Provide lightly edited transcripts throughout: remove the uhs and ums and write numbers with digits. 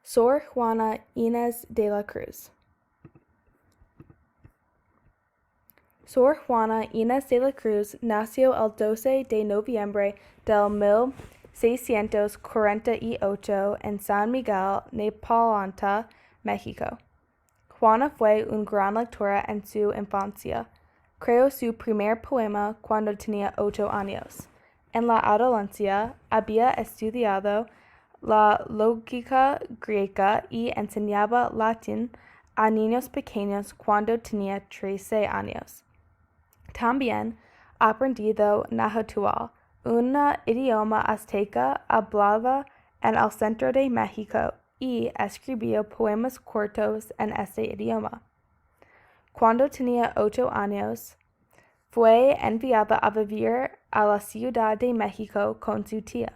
Sor Juana Inés de la Cruz. Sor Juana Inés de la Cruz nació el 12 de noviembre del 1648 en San Miguel, Nepalanta, México. Juana fue una gran lectora en su infancia. Creó su primer poema cuando tenía 8 años. En la adolescencia había estudiado la lógica griega y enseñaba latín a niños pequeños cuando tenía 13 años. También aprendido náhuatl, un idioma azteca hablado en el centro de México, y escribió poemas cortos en este idioma. Cuando tenía 8 años, fue enviada a vivir a la Ciudad de México con su tía.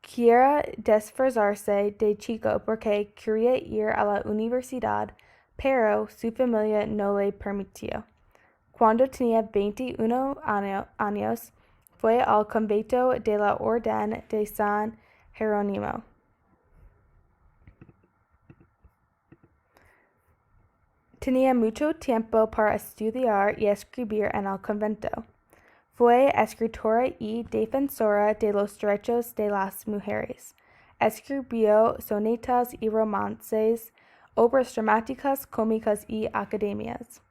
Quiere disfrazarse de chico porque quería ir a la universidad, pero su familia no le permitió. Cuando tenía 21 años, fue al convento de la Orden de San Jerónimo. Tenía mucho tiempo para estudiar y escribir en el convento. Fue escritora y defensora de los derechos de las mujeres. Escribió sonetas y romances, obras dramáticas, cómicas y academias.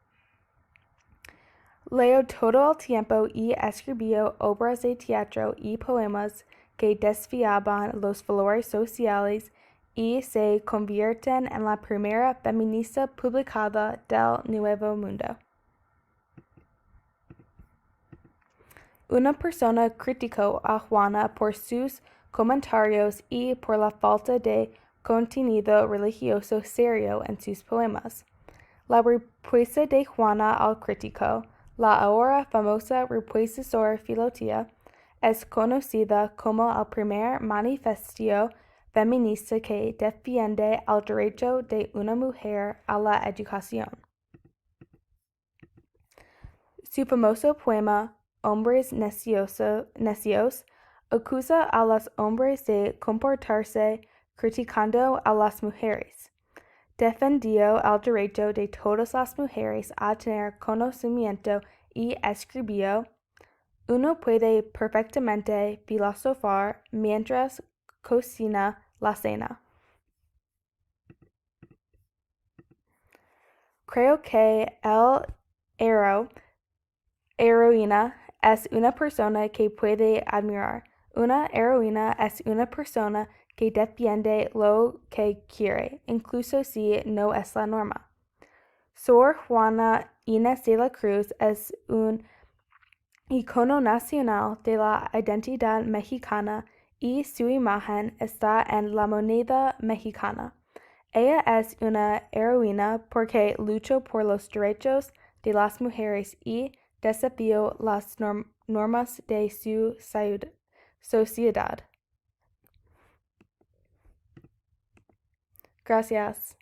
Leyó todo el tiempo y escribió obras de teatro y poemas que desviaban los valores sociales y se convierten en la primera feminista publicada del Nuevo Mundo. Una persona criticó a Juana por sus comentarios y por la falta de contenido religioso serio en sus poemas. La respuesta de Juana al crítico, la ahora famosa respuesta sobre filosofía, es conocida como el primer manifiesto feminista que defiende el derecho de una mujer a la educación. Su famoso poema Hombres necios acusa a los hombres de comportarse criticando a las mujeres. Defendió el derecho de todas las mujeres a tener conocimiento y escribió: uno puede perfectamente filosofar mientras cocina la cena. Creo que heroína es una persona que puede admirar. Una heroína es una persona que defiende lo que quiere, incluso si no es la norma. Sor Juana Inés de la Cruz es un icono nacional de la identidad mexicana y su imagen está en la moneda mexicana. Ella es una heroína porque luchó por los derechos de las mujeres y desafió las normas de su sociedad. Gracias.